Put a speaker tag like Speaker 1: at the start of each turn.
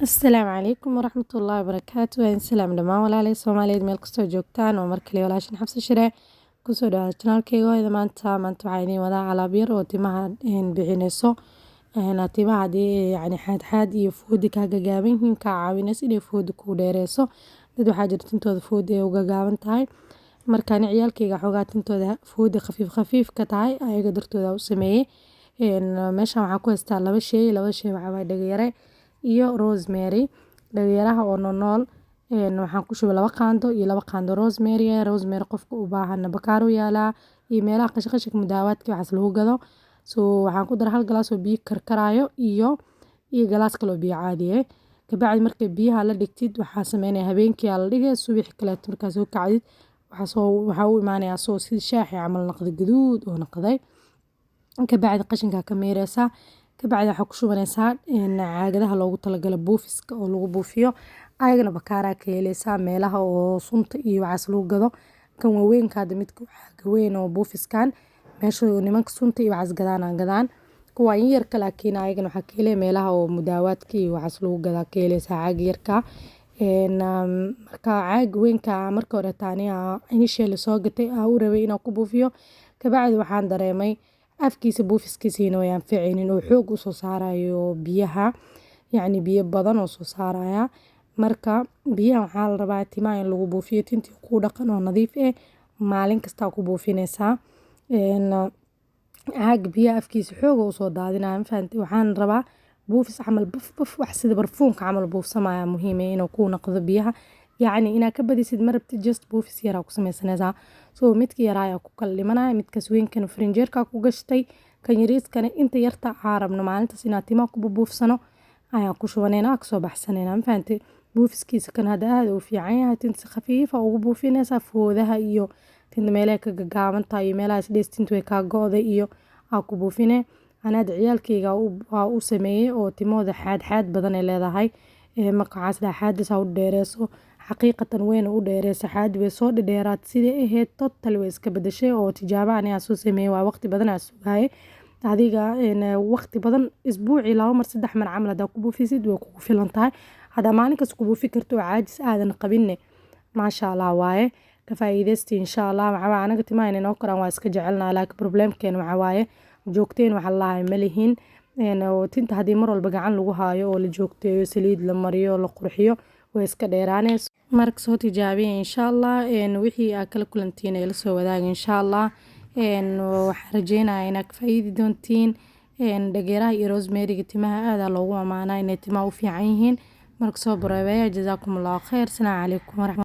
Speaker 1: Asalaamu calaykum waraxmatullaahi wabarakaatu. Waan salaam dhamaan walaalay Soomaaliyeed meel kastoo joogtaan oo markale walaashin xabsi shire kusoo dhawaada channelkayga hooyada maanta waxaa idiin wadaa alaab yar oo timaha bixinayso timaha hadii yani xaad iyo foodi ka gagaaban yihiin ka caawinayso inay foodi ku dheereyso. Dad waxaa jirta tintooda foodi ay uga gaaban tahay markaan ciyaalkayga xoogaa tintooda foodi khafiif ka tahay ayaga dartooda u sameeyay. Meeshan waxaa ku haystaa laba shay waxaa waay dhagayare iyo rosemary. Dhagayaraha oo nool waxaan ku shubay laba qaando rosemary qofka u baahan bakaaro yaalaa iyo meelaha qashqashka mudaawaadka waxaas lagu gado. Waxaan ku daray hal galaas oo biyo karkaraayo iyo galaas kale oo biyo caadi ah. Kabacdi markay biyaha la dhigtid waxaa sameynaya habeenkii la dhigay subax kale markaas soo kacdid waxaa u imaanaya soo sida shaaxi camal noqday gaduud oo noqday. Kabacdi qashinka ka meeraysa kabacdi waxaa ku shubanaysaa caagadaha loogu talagalay buufiska oo lagu buufiyo ayagana bakaara ka helaysaa meelaha oo sunta iyo waxaas lagu gado. Kan waaweynka hadda midka caaga weyn oo buufiskan meesha nimanka sunta iyo waxaas gadaan kuwa yarka laakiin ayagana waxaa ka helay meelaha oo mudaawaadka iyo waxaas lagu gadaa ka helaysaa caag yarka. Marka caag weynka marka hore taaniya initially soo gatay u rabay inaan ku buufiyo kabacdi waxaan dareemay afkiisa buufiskiisina way anficaynin oo xoog u soo saarayo biyaha yacni biyo badan oo soo saaraya. Marka biyaha waxaa la rabaa timaha in lagu buufiyo tintii ku dhaqan oo nadiif ah maalin kasta ku buufinaysaa. Caag biyaha afkiisa xoog u soo daadinaya fahanti waxaan rabaa buufis camal buf wax sida barfuunka camal buufsamaya muhiim ah inuu ku noqdo biyaha yacni inaad ka badisid ma rabtid just buufis yar ku samaysanaysaa. Midka yar ayaa ku kala dhimanaya midkaas weynkan frinjeerka ku gashtay kan yariiskana inta yarta rabno maalintaas inaad timaha ku buufsano ayaa ku shubanayna ka soo baxsanayna fahanti. Buufiskiisa kan hadda aad u fiican yahay tinta si khafiif ah ugu buufinaysaa foodaha iyo tinta meelaha ka gagaaban tahay iyo meelaha tinta way ka go'day iyo ku buufinay. Anad ciyaalkayga u sameeyay oo timooda xaad badan ay leedahay magacaas xaadis u dheereyso xaqiiqatan weyn u dheereyso xaad way soo dheeraad sidii ahayd totally way iska bedeshay oo tijaabo aan soo sameeyay waa waqti badan aan sugayay adiga waqti badan isbuuci 2 mar 3 mar camal hada ku buufisid way kugu filan tahay hada maalin kas ku buufi karto caajis aadan qabinne maasha Allah waaye ka faa'iideysti insha Allah waxa anaga timaha inoo koraan waa iska jecelnaa laakiin problemkeena waxa waaye joogteen waxa la malihin tinta hadii mar walba gacan lagu haayo oo la joogteeyo saliid la mariyo la qurxiyo way iska dheeraanayso. Marka soo tijaabiye insha Allah wixii aad kala kulantiin ay la soo wadaag insha Allah waxaan rajeynayaa inaad ka faa'iidi doontiin. Dhagayaraha iyo rosemary timaha aad loogu amaanaa inay timaha u fiican yihiin. Marka soo baraweeyo jazakumullahu khayr. Assalaamu calaykum.